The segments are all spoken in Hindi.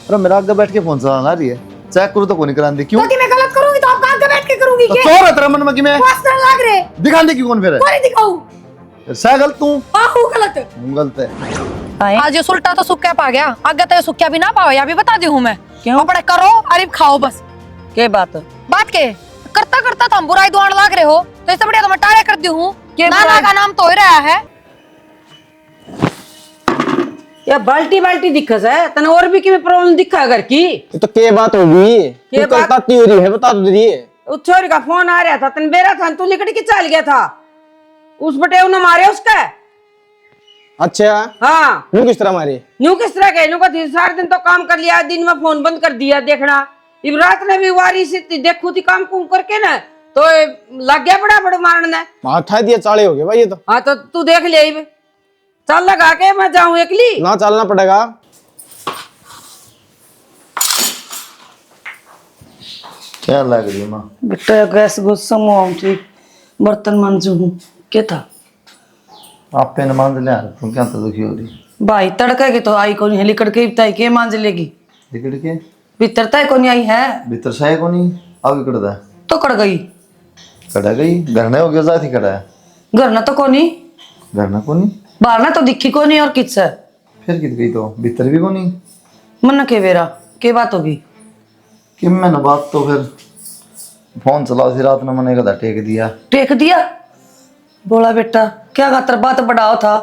अरे मेरा आगे बैठ के फोन चलाना रही है, चेक करूँ तो कौन करान दी क्यों? तो मैं गलत करूंगी तो आप आगे बैठ के करूंगी तो क्या? चोर है तेरा मन में कि मैं वास्ता लग रहे दिखाने की कौन फिर है? कौन दिखाऊं? सह गलत तू आहू गलत गलत है। आज ये सुल्टा तो सुक्का पा गया, आगे तो ये सुक्का भी ना पावे, या भी बता दी हूँ मैं। क्यों? अपने करो अरे खाओ बस। के बात बात के करता करता तुम बुराई दुआन लाग रहे हो, तो इससे बढ़िया तो मैं टारे कर दी हूँ। के नाना बुराई? का नाम तो ही रहा है। या बाल्टी बाल्टी दिक्कत है तने और भी की प्रॉब्लम दिखा घर की। तो के बात होगी? के तू बात? करता हो रही है, बता तो रही है। उस छोरी का फोन आ रहा था तन बेरा था तू लिकड़ के चल गया था, उस बटे ने मारे उसका। अच्छा हाँ यूं किस तरह मारे? न्यू किस तरह के न्यू का सारे दिन तो काम कर लिया, दिन में फोन बंद कर दिया देखना। इब रात ने भी वारी से देखू थी काम कुम करके ना तो लग गया बड़ा बड़ा मारने। माथा दिया चाले हो गए भाई ये तो। हाँ तो तू देख ले इब। चल लगा के मैं जाऊं एकली ना चलना पड़ेगा। क्या लग रही है माँ? बेटा गैस गुस्सा मुझे बर्तन मांजू हूँ क्या था आप पे मान ले यार, तुम क्या तो दुखी हो रही? भाई तड़का की तो आई कौन है लिकड़ के ताई के मांज लेगी लिकड़ के भीतर ताई कौन आई है भीतर साय को नहीं अब इकड़दा है तो कड़ गई कड़ा गई घर ने हो गया जाती कड़ा है घर ना तो कोनी घर ना को नहीं बाहर ना तो दिखी कोनी और किस है फिर कित गई तो भीतर भी को नहीं मन के बेरा के बात होगी कि मैंने बात तो फिर फोन चलाओ थी रात में मैंने कदा टेक दिया टेक दिया बोला बेटा क्या खातर बात बढ़ाओ था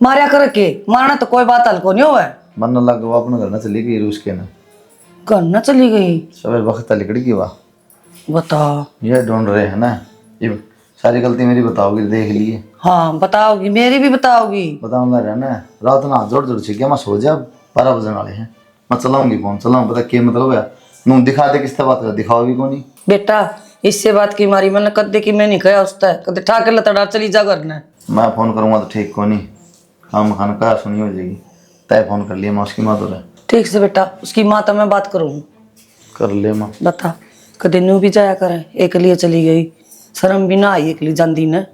मारिया कर के मारना तो कोई बात हल्को नहीं हुआ मन लग वो अपने घर ना चली गई रूस के ना घर ना चली गई सवेर वक्त लिकड़ गई वाह बता ये ढूंढ रहे हैं ना ये सारी गलती मेरी बताओगी देख लिए हाँ बताओगी मेरी भी बताओगी बताओ मैं रहना है रात ना जोड़ जोड़ छिके मैं सो जा 12 बजने वाले हैं मैं चलाऊंगी फोन चलाऊं पता क्या मतलब है नू दिखा दे किससे बात कर दिखाओ भी कोनी बेटा इससे बात की मारी मैंने कदे की मैं नहीं कहा उसता कदे ठाकर लतड़ा चली जा करना मैं फोन करूंगा तो ठीक कोनी हम खान का सुनी हो जाएगी तय फोन कर लिया मैं उसकी माँ तो रहे ठीक से बेटा उसकी माँ तो मैं बात करूँ कर ले माँ बता कदे नू भी जाया करे एक लिए चली गई शर्म भी ना आई एक लिए जाती ने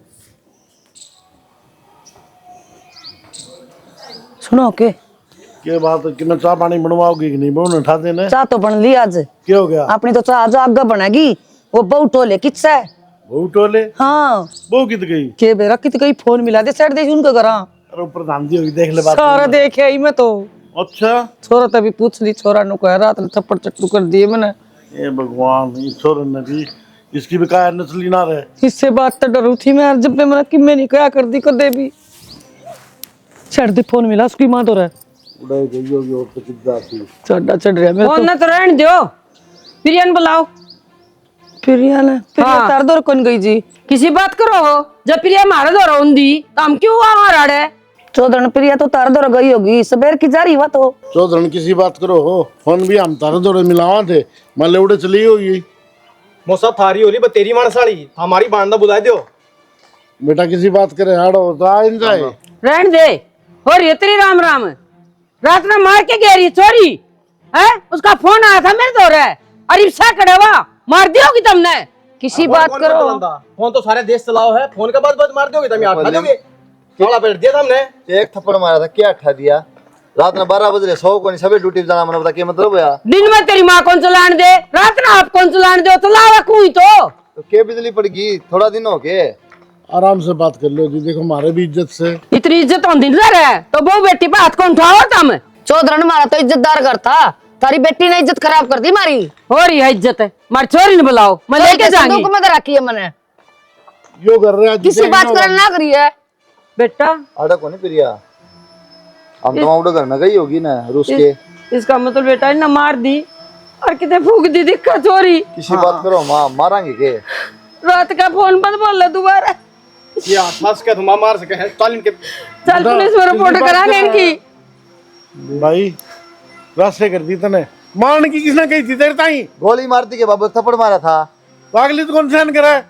सुनो के क्या बात है कि मैं चाय पानी बनवाओगी कि नहीं बहू उठा देने चाह तो बन ली आज क्या हो गया अपनी तो चाह आज आगे बनेगी वो बहु टोले किस्सा है बहू टोले हाँ बहू कित गई के बेरा कित गई फोन मिला दे सेट दे उनका करा अरे ऊपर ध्यान दी होगी देख ले बात सारा देखे आई मैं तो अच्छा छोरा तभी पूछ ली छोरा नु कह रात ने थप्पड़ चट्टू कर दिए मैंने ये भगवान ईश्वर ने भी इसकी भी काया नस्ली ना रहे इससे बात तो डरू थी मैं जब मैंने कि मैं नहीं कहा कर दी कदे भी छड़ दे फोन मिला उसकी मां तो रहा उड़ाई गई होगी और तो कितना थी चढ़ा चढ़ रहा मेरे फोन ना तो रहने दो प्रियन बुलाओ प्रिया ने प्रिया तार दौर कौन गई जी किसी बात करो हो जब प्रिया मारे दो रोंदी तो हम क्यों वहां रड़े चौधरी प्रिया तो तार दौर गई होगी सबेर की जा रही बात हो चौधरी किसी बात करो हो फोन भी हम तारे दौड़े मिलावा थे मान ले उड़े चली होगी मोसा थारी हो रही बस तेरी मान साड़ी हमारी बांधा बुला दो बेटा किसी बात करे हाड़ो तो आ इन जाए रहने दे हो रही है तेरी राम राम रात में मार के गई रही चोरी है उसका फोन आया था मेरे दौर है अरे सा कड़वा मार दी होगी तुमने किसी बात करो फोन तो सारे देश चलाओ है फोन के बाद मार दोगे तुम उठा दोगे थोड़ा बैठ दिया था हमने एक थप्पड़ मारा था क्या उठा दिया रात में 12 बजे 100 को नहीं सभी ड्यूटी जाना मैंने बता क्या मतलब है दिन में तेरी माँ कौन चलाने दे रात में आप कौन चलाने दो चलावा कोई तो क्या बिजली पड़ गई थोड़ा दिन हो गए आराम से बात कर लो जी देखो हमारे भी इज्जत से इतनी इज्जत होती है तो वो बेटी पे हाथ कौन उठाओ तुम चौधरी मारा तो इज्जतदार घर था तारी बेटी ने इज्जत खराब कर दी मारी हो रही है इज्जत है मारी छोरी ने बुलाओ मैं लेके जाऊंगी में रखी है मैंने यो कर रहे हैं किसी बात करना ना करी है बेटा आड़ा को नहीं प्रिया हम तो उड़े घर में गई होगी ना रूस के इसका मतलब बेटा ने मार दी और कितने फूक दी दिक्कत चोरी किसी बात करो माँ मारांगे के रात का फोन बंद बोल ले दोबारा ये फंस के तुम मार सके हैं तालिन के चल पुलिस में रिपोर्ट कराने इनकी भाई रास्ते कर दी तने मारने की किसने कही थी तेरे ताई गोली मारती के बाबू थप्पड़ मारा था पागली तो कौन सहन करा है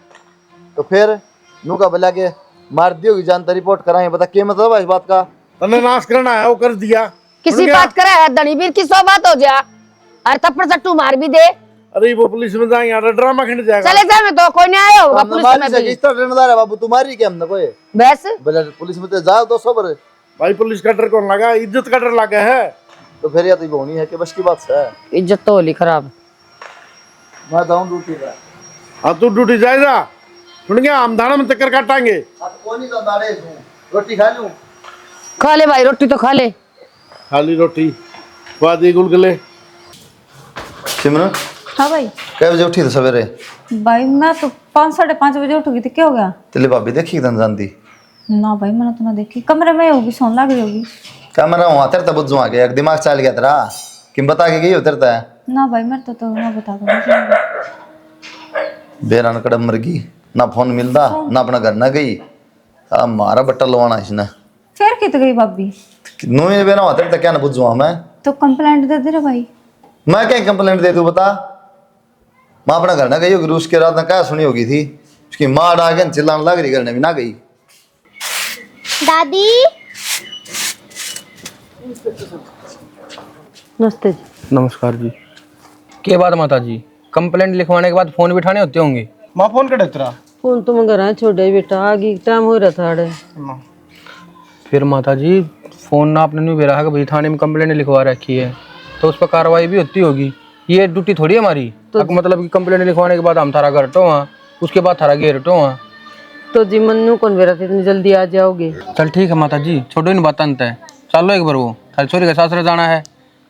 तो फिर नू का बला के मार दी होगी जानता रिपोर्ट कराएंगे बता क्या मतलब है इस बात का तने नाश करना है वो कर दिया किसी बात करे है धनीवीर की सौ बात हो जा अरे थप्पड़ चट्टू मार भी दे अरे वो पुलिस में जाएंगे अरे ड्रामा खिंड जाएगा चले जाए तो कोई नहीं आया होगा पुलिस में भी किस तरह रहनेदार है बाबू तुम्हारी क्या हमने कोई बस बोले पुलिस में तो जाओ 200 पर भाई पुलिस का डर कौन लगा इज्जत का डर लगा है तो फिर या तो बोनी है कि बस की बात है। इज्जत तो होली खराब। मैं दाऊं ड्यूटी पे। अब तू ड्यूटी जाएगा, सुन गया, हम दाना में चक्कर काटांगे। अब कौन ही दाड़े दूं, रोटी खा लूं। खा ले भाई, रोटी तो खा ले। खाली रोटी वादी गुलगुले। सिमरन हाँ भाई। कै बजे उठी थी सवेरे? भाई मैं तो 5 साढ़े 5 बजे उठूंगी तो क्या हो गया? तेरी भाभी देखी तन जानती ना भाई मैंने तो ना देखी, कमरे में होगी, सोन लग रही होगी। क्या मैं वहां तेरे तब बुझ आके एक दिमाग चल गया तेरा कि बता के गई हो तेरे ना भाई मेरे तो ना बता दो। बेरान कड़म मर गई, ना फोन मिलता ना अपना घर ना गई। मारा बट्टा लवाना इसने। फिर कित गई भाभी? नो ये बेरा तेरे तक क्या ना बुझुआ मैं तो कंप्लेंट दे दे रे भाई। मैं क्या कंप्लेंट दे तू बता। माँ अपना घर ना गई होगी, रूस के रात में क्या सुनी होगी थी उसकी माँ डाके चिल्लाने लग रही, घर ने भी ना गई। दादी नमस्ते जी। नमस्कार जी। के बात माता जी, कंप्लेंट लिखवाने के बाद फोन भी उठाने होते होंगे? माँ फोन कटे तेरा। फोन तुम घर छोड़े बेटा, आगे टाइम हो रहा था अड़े। फिर माता जी फोन ना आपने नहीं भेजा है कि भाई थाने में कंप्लेंट लिखवा रखी है तो उस पर कार्रवाई भी होती होगी। ये ड्यूटी थोड़ी है हमारी तो मतलब कि कंप्लेंट लिखवाने के बाद हम थारा घर टो वहाँ, उसके बाद थारा घेर टो वहाँ। तो जी मन्नू कौन बेरा थे, इतनी जल्दी आ जाओगे? चल ठीक है माता जी, छोड़ो इन बात अंत है। चलो एक बार वो थारी छोरी के सासरे जाना है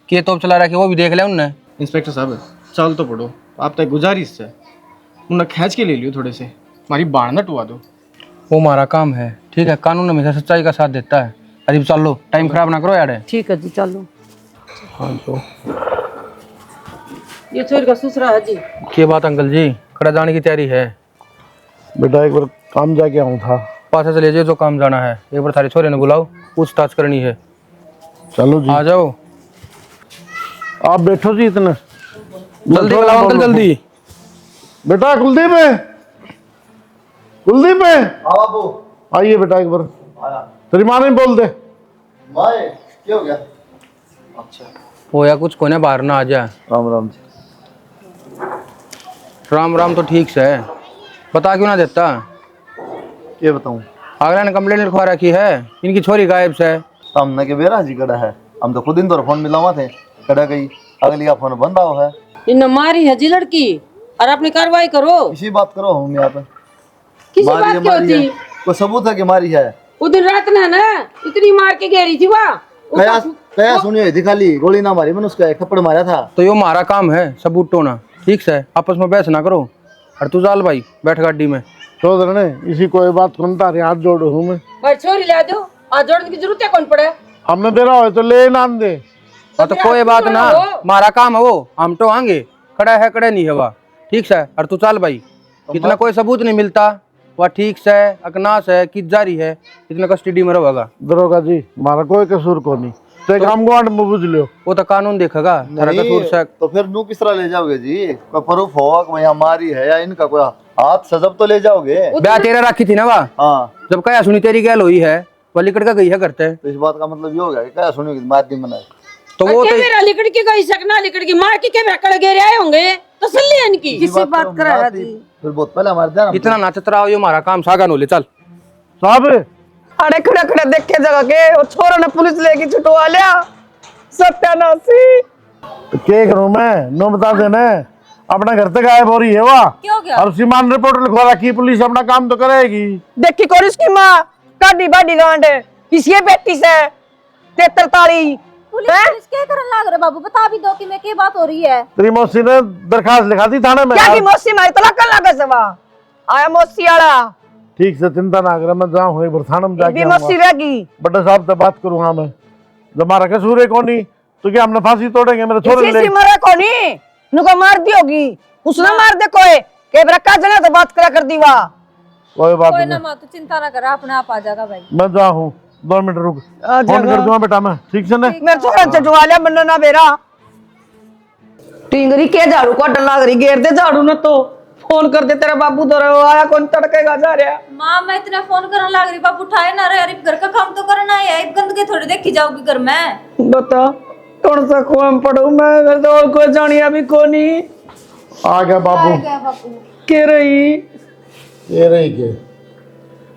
कि ये तोप चला रखी वो भी देख ले उनने। इंस्पेक्टर साहब चाल तो पढ़ो, आप तक गुजारिश है उन्हें खींच के ले लियो थोड़े से, हमारी बाढ़ न टुवा दो। वो हमारा काम है, ठीक है, कानून हमेशा सच्चाई का साथ देता है। अरे चलो, टाइम खराब ना करो यार। ठीक है जी चलो। हाँ तो ये छोरी का ससुरा है जी। क्या बात अंकल जी, कड़ा जाने की तैयारी है? बेटा एक बार काम जाके आऊँ था। पास से ले जाओ जो काम जाना है। एक बार थारी छोरे ने बुलाओ, पूछताछ करनी है। चलो जी आ जाओ। आप बैठो जी, इतना जल्दी बुलाओ अंकल जल्दी। बेटा कुलदीप है, कुलदीप है, हाँ बाबू आइए बेटा एक बार। आया। तेरी माँ नहीं बोल दे। माए क्या हो गया? अच्छा हो या कुछ कोने बाहर ना आ जा। राम राम जी। राम राम तो ठीक से है, बता क्यों ना देता? ये बताऊं? अगला ने कंप्लेंट लिखवा रखी है, इनकी छोरी गायब से है। हमने के बेरा जी कड़ा है, हम तो खुद इन दौर फोन मिला हुआ थे, कड़ा गई, अगली का फोन बंद हुआ है। इन मारी है जी लड़की, और अपनी कार्रवाई करो। इसी बात करो हम यहाँ पे। किसी बात की होती? कोई सबूत है कि मारी है? वो दिन रात ने ना इतनी मार के घेरी थी वहाँ। कया कया सुनी हुई थी, खाली गोली ना मारी, मैंने उसका एक थप्पड़ मारा था। तो यो हमारा काम है सबूत टोना, ठीक से आपस में बहस ना करो। और तू जाल भाई बैठ गाड़ी में। चौधरी ने इसी कोई बात कौन तारे हाथ जोड़ो हूँ मैं। भाई छोरी ला दो, आज जोड़ने की जरूरत है कौन पड़े? हमने दे रहा हो तो ले नाम दे। तो कोई बात ना, हमारा काम है वो, हम तो आएंगे। खड़ा है कड़े नहीं है वह, ठीक से। और तू चल भाई, इतना कोई सबूत नहीं मिलता वह ठीक से अकनास है कि जारी है, इतना कस्टडी में रहेगा। दरोगा जी हमारा कोई कसूर को नहीं, तो काम गुआंढ में बुझ लियो। वो तो कानून देखेगा थारा कसूर से। तो फिर नू किस तरह ले जाओगे जी? कोई प्रूफ होगा कि यहाँ मारी है या इनका कोई हाथ सजब तो ले जाओगे। ब्याह तेरा रखी थी ना वह, हाँ जब कया सुनी तेरी गैल हुई है वह लिकड़ का गई है करते। तो इस बात का मतलब ये हो गया कि क्या सुनी मार दी मना। तो वो तो मेरा लिकड़ की गई सकना, लिकड़ की मार के भैकड़ घेरे आए होंगे, तसल्ली है इनकी। किसी बात कर रहा जी, फिर बहुत पहले मार दिया ना। इतना नाचत रहा हो, ये हमारा काम सागा नो ले चल। साहब अरे खड़े खड़े देख के जगह के वो छोरा ने पुलिस लेके छुटवा लिया, सत्यानाशी। तो क्या करूँ मैं, नो बता देना। अपना घर तक गायब हो रही है वह, क्या हो गया? और सीमान रिपोर्ट लिखवा रखी, पुलिस अपना काम तो करेगी। देखी कौन इसकी माँ काडी बाडी गांड किसी बेटी से 43 पुलिस क्या करन लाग रहे बाबू, बता भी दो कि मैं क्या बात हो रही है। तेरी मौसी ने दरखास्त लिखा दी थाने में। क्या की मौसी मारी तलाक कर लगा सवा आया मौसी वाला। ठीक से चिंता ना कर, मैं जाऊँ एक बार थाने में भी जाके मौसी आऊंगा। रहेगी। बड़े साहब से बात करूंगा मैं, जब हमारा कसूर है कौन ही, तो क्या हमने फांसी तोड़ेंगे मेरे छोरे ले। इसी मरे कोनी नुको मार दी होगी, उसने मार दे कोई के बरका जना तो बात करा कर दी वा। कोई बात कोई नहीं, ना माँ, तू चिंता ना कर, अपने आप आ जाएगा भाई। मैं जाऊँ 2 मिनट रुक, फोन कर दूंगा बेटा मैं, ठीक से ना। मेरे छोरा चटवा लिया मन्नो ना बेरा टिंगरी के झाड़ू को डला गरी घेर दे झाड़ू ना, तो फोन कर दे तेरा बाबू तो आया कौन तड़केगा जा रहा। माँ मैं इतना फोन करने लग रही, बाबू उठाए ना रहे। अरे घर का काम तो करना है, गंदगी थोड़ी देखी जाओगी घर में। बता कौन सा खोम पढ़ू मैं, घर तो और कोई जानिया भी कोनी। आ गया बाबू। के रही ये रही के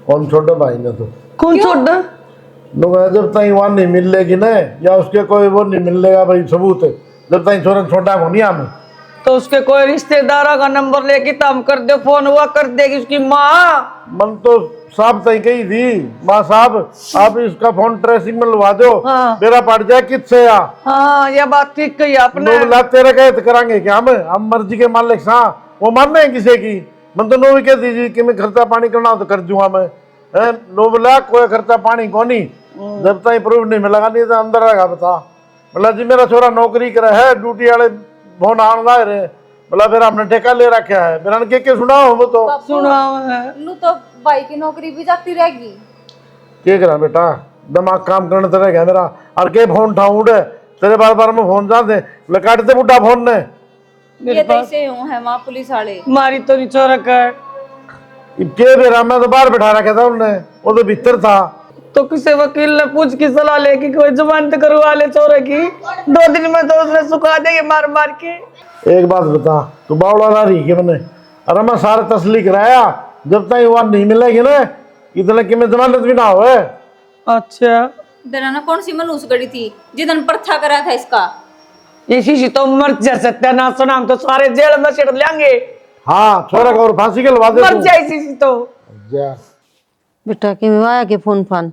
कौन छोटे भाई ने तो कौन छोड़ लोग जब तक वहाँ नहीं मिलेगी ना, या उसके कोई वो नहीं मिलेगा भाई सबूत, जब तक छोरा छोटा को नहीं हमें। तो उसके कोई रिश्तेदारों का नंबर लेके तम कर दो, फोन हुआ कर देगी उसकी माँ। मन तो साहब तय कही थी, माँ साहब आप इसका फोन ट्रेसिंग में लगा दो, हाँ। मेरा पड़ जाए किससे या। हाँ ये बात ठीक कही आपने। लोग ला तेरे कहे तो करांगे क्या हम मर्जी के मालिक सा, वो मानने हैं किसी की। मन तो नो भी कह दीजिए कि मैं खर्चा पानी करना हो तो कर दूंगा मैं, है नो बोला कोई खर्चा पानी को नहीं, जब तक प्रूफ नहीं मिलेगा नहीं तो अंदर रहेगा। बता बोला जी मेरा छोरा नौकरी करे है, ड्यूटी वाले फोन आने ला रहे, बोला फिर हमने ठेका ले रखा है, मेरा के सुनाओ वो तो सुना है नू तो भाई की नौकरी भी जाती रहेगी। क्या करा बेटा, दिमाग काम करने तो रह गया मेरा। और के फोन उठाऊं उड़े तेरे बार बार में फोन जाते काटते बुढ़ा फोन ने। ये तो ऐसे हूँ है वहाँ पुलिस वाले। मारी तो नहीं छोरा कर के बेरा मैं तो बाहर बैठा रखा था उनने, वो तो भीतर था। तो किसी वकील ने पूछ की सलाह लेके कोई जमानत करवा ले छोरे की, 2 दिन में तो उसने सुखा देंगे मार मार के। एक बात बता, तू बावड़ा ना रही के मैंने, अरे मैं सारे तसली कराया, जब तक वहां नहीं मिलेगी ना इतने कि मैं जमानत भी ना हो। अच्छा दराना कौन सी मनूस गड़ी थी जिधन पर्चा करा था इसका? इसी तो मर जा सत्यानाश सुना, हम तो सारे जेल में सिट लेंगे। हाँ छोरा को और फांसी के लगा दे मर तू। जाए इसी तो। जा बेटा के आया के फोन फान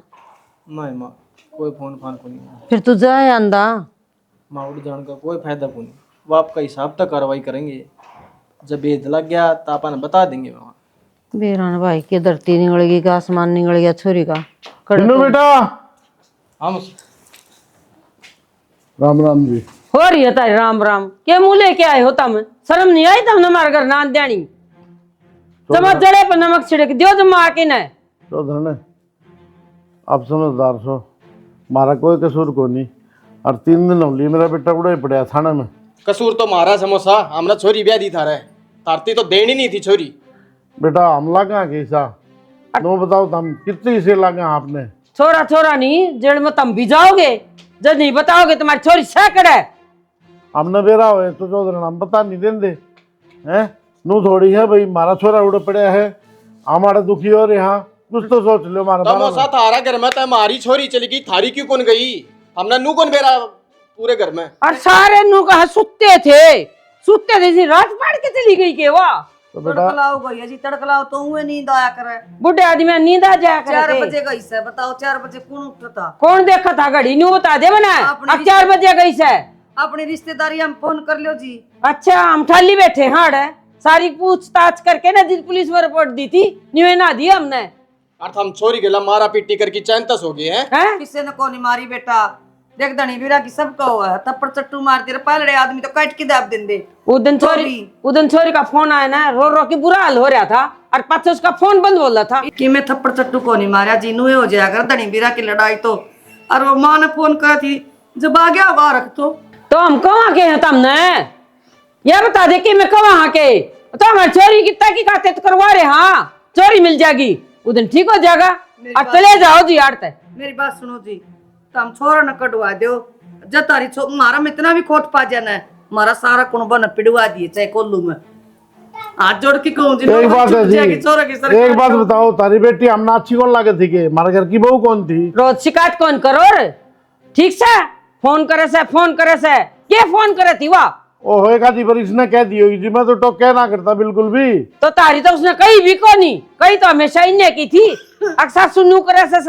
नहीं माँ, कोई फोन फान को नहीं। फिर तू जाए अंदा माँ उड़ जाने का कोई फायदा को नहीं, वो आपका हिसाब तक कार्रवाई करेंगे, जब भेद लग गया तो अपन बता देंगे वहाँ। बेरान भाई की धरती निकलेगी का आसमान निकल गया छोरी का। बिन्नू बेटा हम राम राम जी। हो रही है तारी राम राम के मुंह लेके आए हो तुम? शर्म नहीं आई तुमने हमारे घर नान देनी? जमा जड़े पर नमक छिड़क दियो जमा आके न। तो धरने आप समझदार सो, मारा कोई कसूर को नहीं, और 3 दिन होली मेरा बेटा उड़ा ही पड़ा थाना में। कसूर तो मारा समोसा, हमने छोरी ब्याह दी था रे, तारती तो देनी नहीं थी छोरी। बेटा हम लगा कैसा नो बताओ तुम कितनी से लगा आपने? छोरा छोरा नहीं जेल में तुम भी जाओगे, जब नहीं बताओगे तुम्हारी छोरी सैकड़ है। हमने बेरा हुए तो चौधरी हम बता नहीं देंगे हैं, नू थोड़ी है भाई मारा छोरा उड़ पड़ा है, हमारा दुखी हो रहे। हाँ कुछ तो सोच लो मारा तमोसा थारा घर में, हमारी छोरी चली गई, थारी क्यों कौन गई? हमने नू कौन बेरा पूरे घर में? और सारे नु कहा सुते थे रात पड़ के चली गई के वाह। तो बेटा तड़कलाओ गई जी, तड़कलाओ तो हुए नींद आया करे। बुढ़े आदमी नींद आ जाया 4 करे। बजे गई से, बताओ 4 बजे कौन उठता था? कौन देखा था घड़ी न्यू बता दे बना। आपने अब 4 बजे गई से। अपनी रिश्तेदारी हम फोन कर लो जी। अच्छा हम ठाली बैठे हाड़ है, सारी पूछताछ करके ना जिस पुलिस में रिपोर्ट दी थी न्यू ना दी हमने। अर्थ हम छोरी गला मारा पीटी करके चैन तस हो गए हैं। हैं? किसी ने कौन मारी बेटा, देख धनी बीरा की सबका हुआ है, थप्पड़ चट्टू मार दे पहले आदमी तो काट के दाब देंगे। उदन छोरी का फोन आया ना, रो रो के बुरा हाल हो रहा था, और पाछे उसका फोन बंद बोल रहा था कि मैं थप्पड़ चट्टू को नहीं मारा जी, नुए हो जाया कर धनी बीरा की लड़ाई तो। और वो माँ ने फोन करा थी, जब आ गया वहां रख तो हम कहाँ के हैं तुमने ये बता दे कि मैं कहाँ के, तो हमारी चोरी की तहकीकात तो करवा रहे। हाँ चोरी मिल जाएगी उदन ठीक हो जाएगा, और चले जाओ जी यार ते। मेरी बात सुनो जी, तुम छोरा न कटवा दो, जब तारी मारा में इतना भी खोट पा जाना है, मारा सारा कुनबा न पिड़वा दिए चाहे कोल्लू में। हाथ जोड़ के कहूँ जी, एक बात है जी, छोरा की एक बात बताओ, तारी बेटी हमने अच्छी कौन लागे थी के हमारे घर की बहू कौन थी? रोज शिकायत कौन करो रे? ठीक से फोन करे से के फोन करे थी वाह। ओ होएगा जी, पर इसने कह दी होगी जी, मैं तो टोक क्या ना करता बिल्कुल भी। तो तारी तो उसने कहीं भी को नहीं, कहीं तो हमेशा इन्हें की थी। सासू न्यू करे से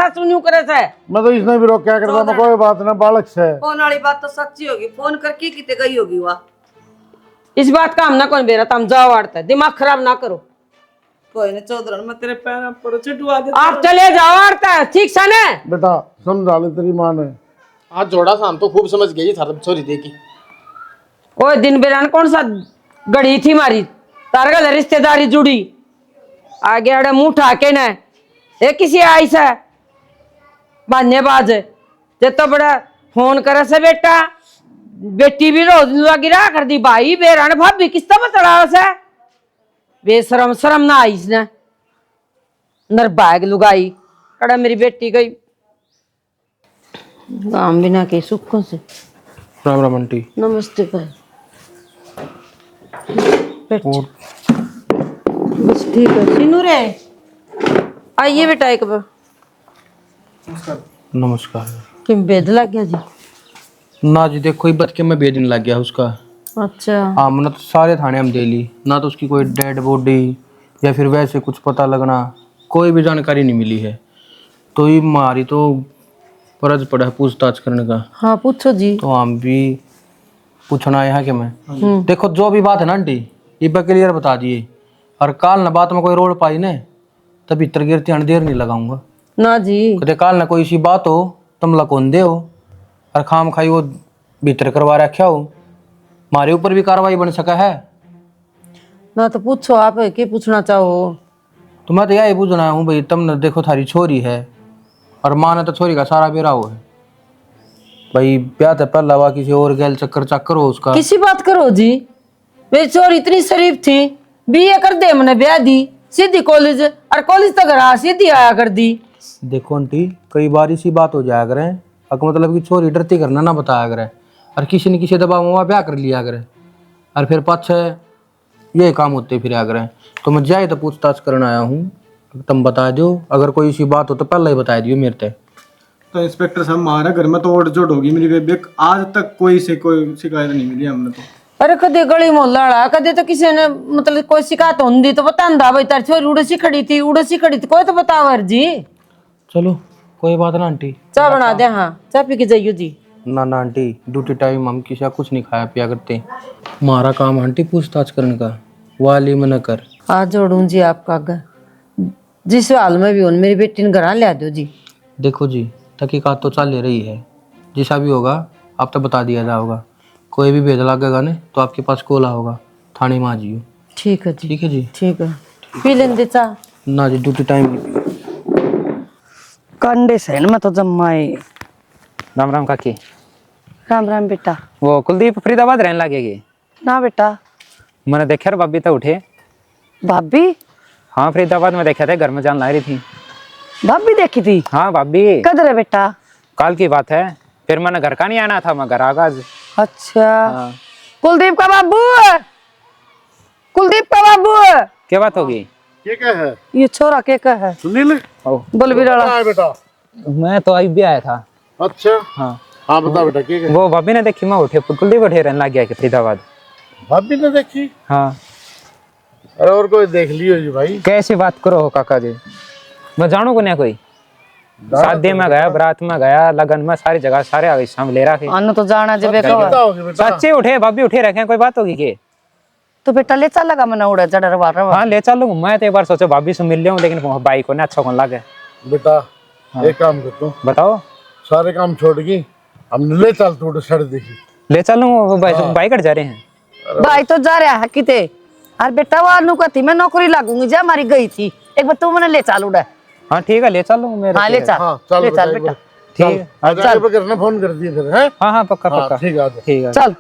मैं तो इसने भी रोक क्या करता, मैं कोई बात ना बालक से। फोन वाली बात तो सच्ची होगी, फोन करके कितने गई होगी वह। इस बात का हम ना कौन बेरा, तुम जाओ आड़ता, दिमाग खराब ना करो। कोई नहीं चौधरी, मैं तेरे पैर में पड़ो छुटवा दे। आप चले जाओ आड़ता, ठीक सा ने बेटा समझा ले तेरी माँ ने। हाथ जोड़ा था, हम तो खूब समझ गई था छोरी देखी। ओ दिन बेरान कौन सा गड़ी थी मारी, तार गल रिश्तेदारी जुड़ी आगे अड़े मुंह ठाके न एक किसी आई से बान्य बाज जे तो बड़ा फोन करे से बेटा, बेटी भी रोज गिरा कर दी भाई बेरान भाभी किस तरह चढ़ाओ से बेशरम शर्म ना आई इसने नरबाग लुगाई कड़ा मेरी बेटी गई गांव बिना के सुखों से। राम राम आंटी। नमस्ते भाई, बस ठीक है। सिनू रे आइए बेटा एक बार। नमस्कार। किम बेद लग गया जी? ना जी देखो, बच के मैं बेदन लग गया उसका। अच्छा। हाँ मैंने तो सारे थाने हम दे ली ना, तो उसकी कोई डेड बॉडी या फिर वैसे कुछ पता लगना, कोई भी जानकारी नहीं मिली है। तो ये हमारी तो फर्ज पड़ा है पूछताछ करने का। हाँ पूछो जी। तो हम भी पूछना है कि मैं देखो जो भी बात है ना आंटी, ये क्लियर बता दिए। और काल ना बात में कोई रोड पाई ने तब भीतर गिरती देर नहीं लगाऊंगा ना जी। कदे काल ना कोई सी बात हो तुम लकोन दे हो और खाम खाई वो भीतर करवा रखा हो, हमारे ऊपर भी कार्रवाई बन सका है। ना तो पूछो आप क्या पूछना चाहो। तो मैं तो यही पूछना हूँ भाई, तुमने देखो थारी छोरी है और माँ ने तो छोरी का सारा बेरा हो है भाई, ब्याह तो पहला हुआ किसी और गैल चक्कर हो उसका। किसी बात करो जी, मेरी चोर इतनी शरीफ थी, बीए कर दे मैंने ब्याह दी सीधी कॉलेज, और कॉलेज तक रहा सीधी आया कर दी। देखो आंटी कई बार इसी बात हो जाया करे, अगर मतलब कि छोरी डरती करना ना बताया करे और किसी न किसी दबाव में ब्याह कर लिया करे और फिर पाछे ये काम होते फिर करे। तो मैं जाए तो पूछताछ करने आया हूँ, तुम बता दो अगर कोई इसी बात हो तो पहले ही बता दियो मेरे ते। तो इंस्पेक्टर साहब हमारे घर में तो ओढ़ जोड़ होगी मेरी बेक, आज तक कोई शिकायत नहीं मिली हमने तो। अरे कदे गली मोहल्ला कदे तो किसी ने मतलब कोई शिकायत होंगी तो बता भाई तार छोरी उड़सी खड़ी थी कोई तो बताओ जी। चलो कोई बात ना आंटी, चाय बना दे। हाँ चाय पी के जाइयो जी। ना ना आंटी ड्यूटी टाइम हम किसी का कुछ नहीं खाया पिया करते, हमारा काम आंटी पूछताछ करने का, वाली में न कर। हाथ जोड़ू जी आपका आगे, जिस हाल में भी हो मेरी बेटी ने घर ले दो जी। देखो जी तहकीकात तो चल रही है, जैसा भी होगा आप तो बता दिया जाएगा, कोई भी भेद लगेगा ना तो आपके पास कॉल होगा, थाने में आ जाइयो। ठीक है जी। ठीक है जी। ठीक है पी लेंगे चाय। ना जी ड्यूटी टाइम कंडे से मैं तो जम्माए। राम राम काकी। राम राम बेटा। वो कुलदीप फरीदाबाद रहने लगेगी ना बेटा। मैंने देखा भाभी तो उठे। भाभी? हाँ फरीदाबाद में देखा था, घर में जान ला रही थी। भाभी देखी थी? हाँ भाभी। कदर है बेटा? कल की बात है, फिर मैंने घर का नहीं आना था, मैं घर आ गया। अच्छा। हाँ। कुलदीप का बाबू, कुलदीप का बाबू क्या बात होगी? ये क्या है? ये छोरा के का है? सुनील बलबीरा बेटा। मैं तो अभी भी आया था। अच्छा हाँ हाँ बता बेटा क्या है? वो भाभी ने देखी, मैं उठे कुलदीप उठे रहने लग गया कि फरीदाबाद। भाभी ने देखी? हाँ। अरे और कोई देख लियो जी भाई। कैसी बात करो हो काका जी, मैं जानू को नहीं कोई। शादी में गया, बारात में गया, लगन में, सारी जगह सारे आगे शाम ले रहा अन्न तो जाना जब सच्चे उठे भाभी उठे रखे, कोई बात होगी के? तो बेटा ले चल लगा मना उड़ा जड़ा रवा रवा। हाँ ले चलूँ, मैं तो एक बार सोचो भाभी से मिल लूँ, लेकिन भाई को ना अच्छा कौन लगे। बेटा एक काम करता हूँ, बताओ। सारे काम छोड़ के हम ले चल थोड़ा सड़ देखी। ले चलूँ, भाई कट जा रहे हैं। भाई तो जा रहा है किते। अरे बेटा वो अनु का थी मैं नौकरी लागूंगी जा हमारी गई थी, एक बार तू मैंने ले चाल उड़ा। हाँ ठीक है ले चलूँ मेरे। हाँ ले चल। हाँ चल ले चल बेटा। ठीक है चल करना, फोन कर दिए फिर है। हाँ हाँ पक्का पक्का। ठीक है आजा। ठीक है चल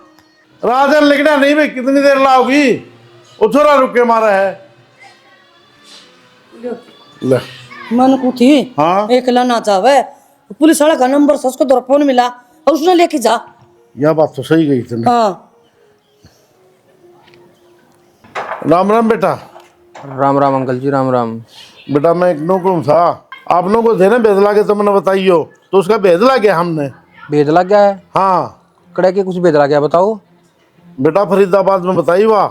राजन लिखना नहीं भाई, कितनी देर लाओगी? उछोरा रुक के मारा है ले। मन को थी हाँ एक लाना चाहे, पुलिस वाला का नंबर से उसको दर फोन मिला और उसने लेके जा। यह बात तो सही गई तुमने। हाँ राम राम बेटा। राम राम अंकल जी, राम राम। बेटा मैं एक नौकर था, आप लोगों को थे ना बेदला के, तुमने बताइयो तो उसका बेदला गया हमने। भेद लग गया है? हाँ कड़े के कुछ भेद लग गया बताओ। बेटा फरीदाबाद में बताई वाह।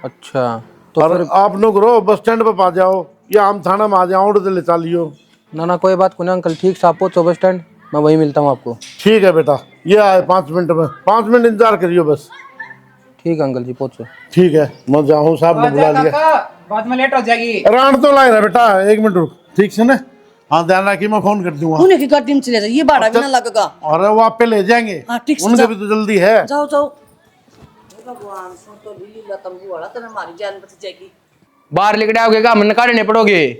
अच्छा तो और आप लोग रो बस स्टैंड पे पा जाओ या हम थाना में आ जाओ, उड़ ले चालियो। ना ना कोई बात को नहीं अंकल, ठीक से आप पहुँचो बस स्टैंड, मैं वहीं मिलता हूँ आपको। ठीक है बेटा, ये आए 5 मिनट में, 5 मिनट इंतजार करियो बस। ठीक है अंकल जी पहुँचो। ठीक है मैं जाऊँ, साहब ने बुला लिया। बाद में लेट हो जाएगी। रान तो लाए ना बेटा, 1 मिनट रुक ठीक से ना। हाँ ध्यान रखिए, मैं फोन कर दूंगा। उन्हें की गाड़ी में चले जाए, ये भाड़ा भी ना लगेगा। और वो आप पे ले जाएंगे। हाँ ठीक से उनके भी तो जल्दी है। जाओ जाओ। भगवान सुन तो लीला तंबू वाला तो हमारी जान बच जाएगी। बाहर लेकर आओगे क्या, मन काटने पड़ोगे।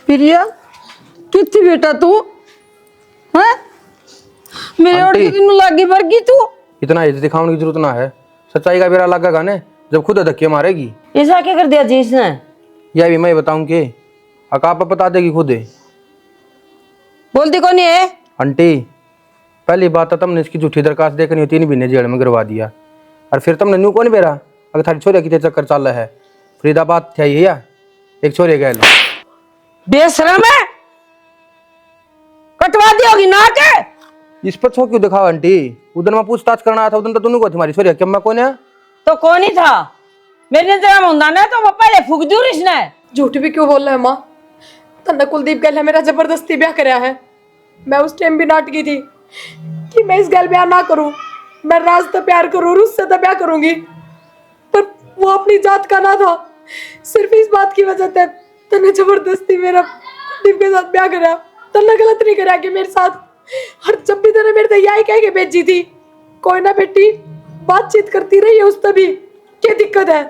प्रिया कितनी बेटा तू हैं? मेरे और आंटी। कितनी लागी वर्गी तू। इतना इज्जत दिखाने की जरूरत ना है, सच्चाई का बेरा लगेगा ने जब खुद धक्के मारेगी। ऐसा क्या कर दिया जी इसने? यह भी मैं बताऊं कि आप बता देगी खुद। बोलती कौन है? आंटी पहली बात तो तुमने इसकी झूठी दरखास्त देखनी 3 महीने जेल में गिरवा दिया, और फिर तुमने न्यू कौन बेरा अगर थारी छोरे की चक्कर चल रहा है फरीदाबाद थे या एक छोरे गए बेशरम है, कटवा दी होगी ना के। इस पर छो क्यों दिखाओ आंटी? उधर मैं पूछताछ करना आया था, उधर तो दोनों को तुम्हारी छोरी क्या मैं कौन है? तो कौन ही था? मेरे नजर में होंदा ना तो मैं पहले फूक दूं इसने। झूठ भी क्यों बोल रहा है माँ? तन्ना कुलदीप गल है मेरा जबरदस्ती ब्याह कराया है। मैं उस टाइम भी नाटकी थी कि मैं इस गल ब्याह ना करूं, मैं राज तो प्यार करूं, उससे तो ब्याह करूंगी, पर वो अपनी जात का ना था। सिर्फ इस बात की वजह से तन्ने जबरदस्ती मेरा कुलदीप के साथ ब्याह कराया। तन्ने गलत नहीं कराया कि मेरे साथ, और जब भी तन्ने मेरे तैयारी कह के भेजी थी, कोई ना बेटी बातचीत करती रही है उस तभी क्या दिक्कत है?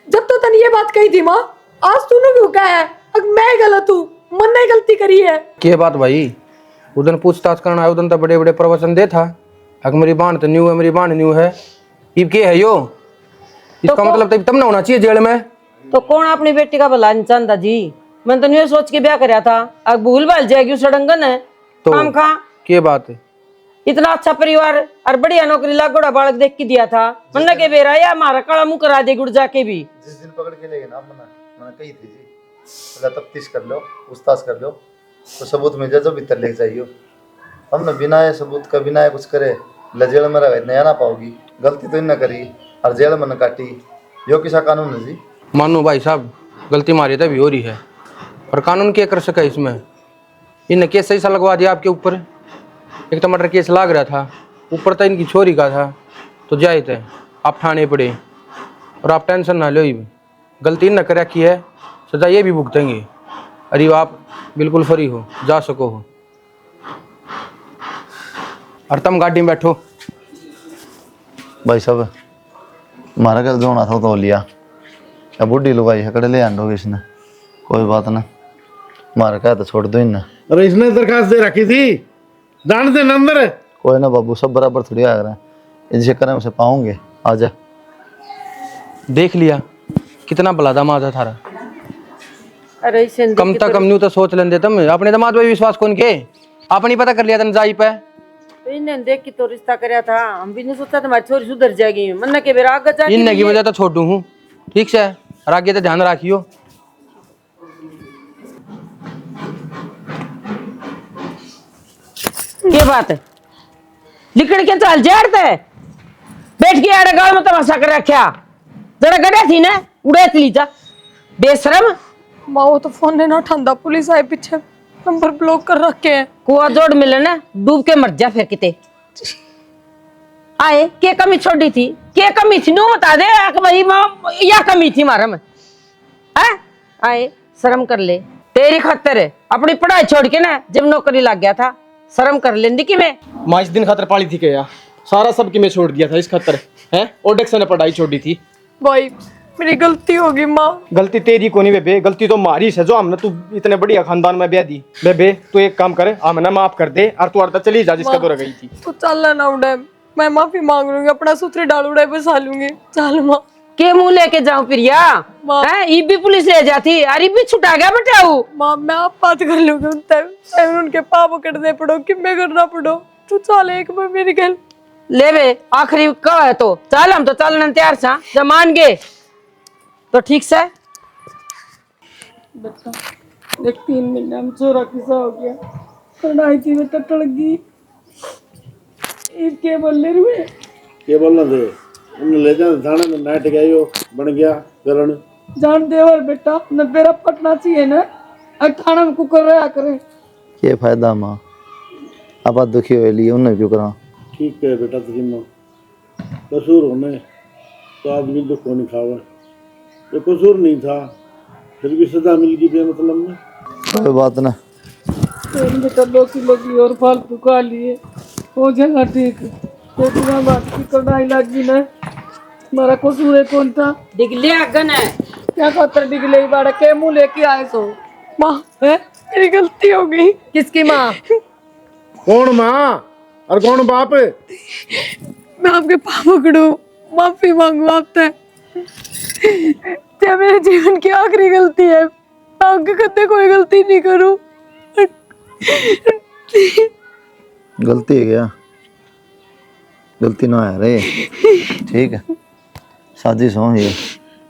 जब तो तने ये बात कही थी माँ, आज तूने क्यों कहा है? अगर मैं गलत हूँ, मन ने गलती करी है। क्या बात भाई? उधर पूछताछ करना है, उधर तो बड़े बड़े प्रवचन दे था। अगर मेरी बाण तो न्यू है, मेरी बाण न्यू है, इब के है यो? इसका मतलब तब ना होना चाहिए जेल में। तो कौन अपनी बेटी का भला नहीं चाहता जी? मैं तो ये सोच के ब्याह कराया था, अब भूल भाल जाएगी उस सड़ंगन है तो काम खा। क्या बात है? इतना अच्छा परिवार और बढ़िया नौकरी लागोड़ा बालक देख के दिया था, मन के बेरा या हमारा काला मुंह करा दे गुड़ जाके भी। जिस दिन पकड़ के ले गए ना मैंने कही थी जी, पहले तफ्तीश कर लो, पूछताछ कर लो, तो सबूत में जज भीतर ले जाइयो। हम ना बिना ये सबूत का बिना ये कुछ करे जेल में रह नया ना पाओगी। गलती तो इन करी और जेल में न काटी, यो किसा कानून है जी? मानो भाई साहब गलती मारी तभी हो रही है, और कानून क्या कर सका इसमें? इनने केस ऐसा लगवा दिया आपके ऊपर। एक तो मर्डर केस लाग रहा था, ऊपर तो इनकी छोरी का था, तो जाए थे आप ठाणे पड़े। और आप टेंशन ना लो, गलती न कर रखी है, सजा ये भी भुगतेंगे। अरे आप बिल्कुल फ्री हो, जा सको हो। और तुम गाड़ी में बैठो। भाई साहब हमारा कल जो होना था तो लिया, क्या बुढ़ी लुगाई है कड़े ले आंडोगे इसने, कोई बात ना, मारा कहा तो छोड़ दो इन्हें। अरे इसने दरखास्त दे रखी थी, जान दे नंबर। कोई ना बाबू, सब बराबर थोड़ी आ रहे हैं, इनसे करें उसे पाऊंगे। आजा। देख लिया कितना भला दामाद है थारा। अरे कम तक कम न्यू तो सोच लेंदे तुम। अपने दामाद पे विश्वास कौन के? आपने पता कर लिया था जाई पे, तो इन्हें देख के तो रिश्ता कराया था। हम भी नहीं सोचा तुम्हारी छोरी सुधर जाएगी, मन के बेरा आगे जाके इन की वजह तो छोटू हूँ, ठीक से, और आगे तो ध्यान रखियो। क्या बात है? लिकड़ के चल जाते बैठ के आड़े गाँव में तमाशा कर रखा, जरा गड़े थी ना उड़े चली जा बेशरम। माँ वो तो फोन नहीं उठाता, पुलिस आए पीछे, नंबर ब्लॉक कर रखे हैं। कुआ जोड़ मिले ना, डूब के मर जा फिर किते। आए क्या कमी छोड़ी थी? क्या कमी थी? नो बता दे भाई माँ, या कमी थी मारा में? आए शर्म कर ले, तेरी खातर है अपनी पढ़ाई छोड़ के ना जब नौकरी लग गया था, शर्म कर लेंदी कि मैं माँ इस दिन खातर पाली थी क्या? सारा सब की मैं छोड़ दिया था इस खातर है। ओडेक्स ने पढ़ाई छोड़ी थी। भाई मेरी गलती होगी माँ। गलती तेरी को नहीं बेबे, गलती तो मारी है। जो हमने तू इतने बढ़िया खानदान में ब्याह दी बेबे, तू एक काम करे हमने माफ कर दे और तू अर्धा चली जा जिसका तो रह गई थी। तू चल ना उड़े, मैं माफी मांग लूंगी, अपना सूत्री डाल उड़े बसा लूंगी। चल माँ। के मुंह लेके जाऊं प्रिया? ये भी पुलिस ले जाती, अरे भी छुटा गया बेटाऊ। माँ मैं आप बात कर लूंगी उनसे, उनके पाप पकड़ने पड़ो कि मैं करना पड़ो। तू चल एक बार मेरी गल ले बे, आखिरी कब है तो चल, हम तो चलने तैयार सा, जब मान गए तो ठीक से। बच्चा देख 3 महीने में चोरा किसा हो गया, पढ़ाई थी बेटा टल गई। के बोल रहे ये बोलना थे उन्हें ले जाना थाने में, नाटक आयो बन गया करण। जान देवर बेटा न बेरा पटना चाहिए ना, और थाना में कुकर रहा करे। ये फायदा माँ, अब दुखी हो लिए उन्हें क्यों करा? ठीक है बेटा, तुझी माँ कसूर होने तो आदमी दुख को नहीं खावा, ये कसूर नहीं था फिर भी सजा मिल गई बेमतलब में। कोई बात ना, बेटा 2 किलो की और फालतू खा लिए हो जाएगा ठीक। तो बात की कढ़ाई लगी ना, हमारा कसूर कौन था? डिगले अगन है क्या खातर डिगले बाड़ा के मुंह लेके आए सो? माँ मेरी गलती हो गई। किसकी माँ? कौन माँ और कौन बाप? मैं आपके पाँव पकड़ू, माफी मांगू आपसे। क्या मेरे जीवन की आखिरी गलती है, मैं आगे कदे कोई गलती नहीं करूं। गलती है क्या? गलती ना है रे, ठीक है साजिश हो ये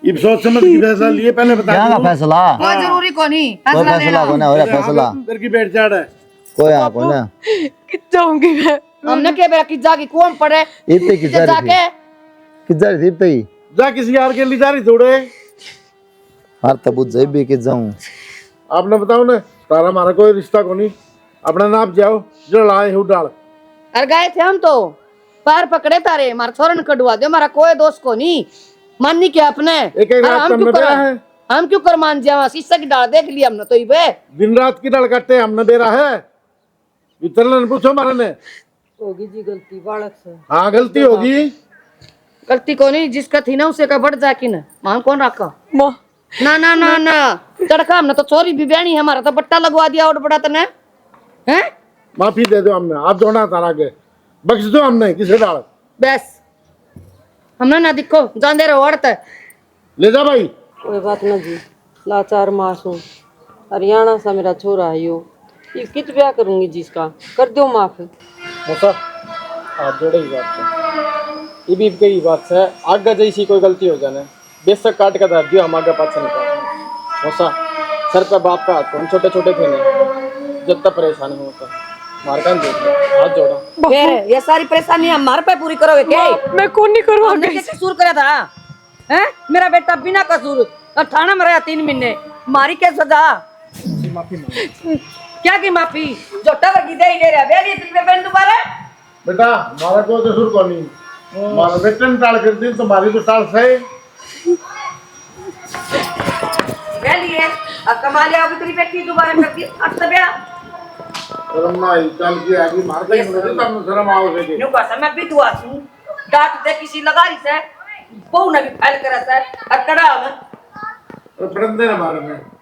ये सोच समझ के फैसला लिए पहले बता क्या का फैसला कोई जरूरी को नहीं कोई फैसला को ना हो रहा फैसला अंदर की बैठ जा रहा है कोई यहाँ को ना कि जाऊंगी मैं हमने के बेरा की जागी कौन पड़े इतने की जा रही थी किस जा रही थी इतने ही जा किसी यार के लिए जा रही थोड़े हर तबूत जब भी किस जाऊँ आपने बताओ ना तारा हमारा कोई रिश्ता को नहीं अपना नाप जाओ जो लाए हूँ डाल अरे गए थे हम तो पैर पकड़े तारे हमारा छोरन कटवा दो हमारा कोई दोस्त को नहीं माननी क्या अपने एक एक रात हम में क्यों बेरा कर है हम क्यों कर मान जावा शीशा की डाल देख लिया हमने तो ही बे दिन रात की डाल काटते हमने बेरा है इतना पूछो हमारे ने होगी जी गलती बालक से हाँ गलती होगी गलती को नहीं जिसका थी ना उसे का बढ़ जा कि ना मान कौन रखा माँ ना ना ना ना तड़का हमने तो चोरी भी बहनी हमारा तो बट्टा लगवा दिया और बड़ा तने हैं माफी दे दो हमने आप जोड़ा तारा के बख्श दो हमने किसे डाल बस हमने ना दिखो जान दे रहे औरत है ले जा भाई कोई बात ना जी लाचार मासूम हरियाणा सा मेरा छोरा है यो ये कित ब्याह करूंगी जी इसका कर दो माफ मौसा आप जोड़े ही बात से ये भी कई बात से आगे जैसी कोई गलती हो जाने बेशक काट का दर्द दियो हम आगे पास नहीं पाए मौसा सर पे बाप का हाथ हम छोटे छोटे थे नहीं जब तक परेशानी होता मार का देख हाथ जोड़ा फिर ये सारी परेशानी हमारे पे पूरी करोगे क्या मैं कौन नहीं करूँगा हमने क्या कसूर करा था हैं मेरा बेटा बिना कसूर और थाना में रहा 3 महीने मारी क्या सजा क्या की माफी जो टवर की दे ही दे रहा बेली इतने पे दोबारा बेटा हमारा कोई कसूर को नहीं हमारा बेटे ने टाल कर दी तुम्हारी तो टाल सही बेली है अब कमा लिया अभी तेरी बेटी दोबारा कर दी अब तब या शर्म ना आई चल के आगे मार के तब शर्म आओगे नु का मैं भी दुआ हूं डांट दे किसी लगा रही से बहु ने भी फैल करा से और कड़ा में पढ़ने ना मारे में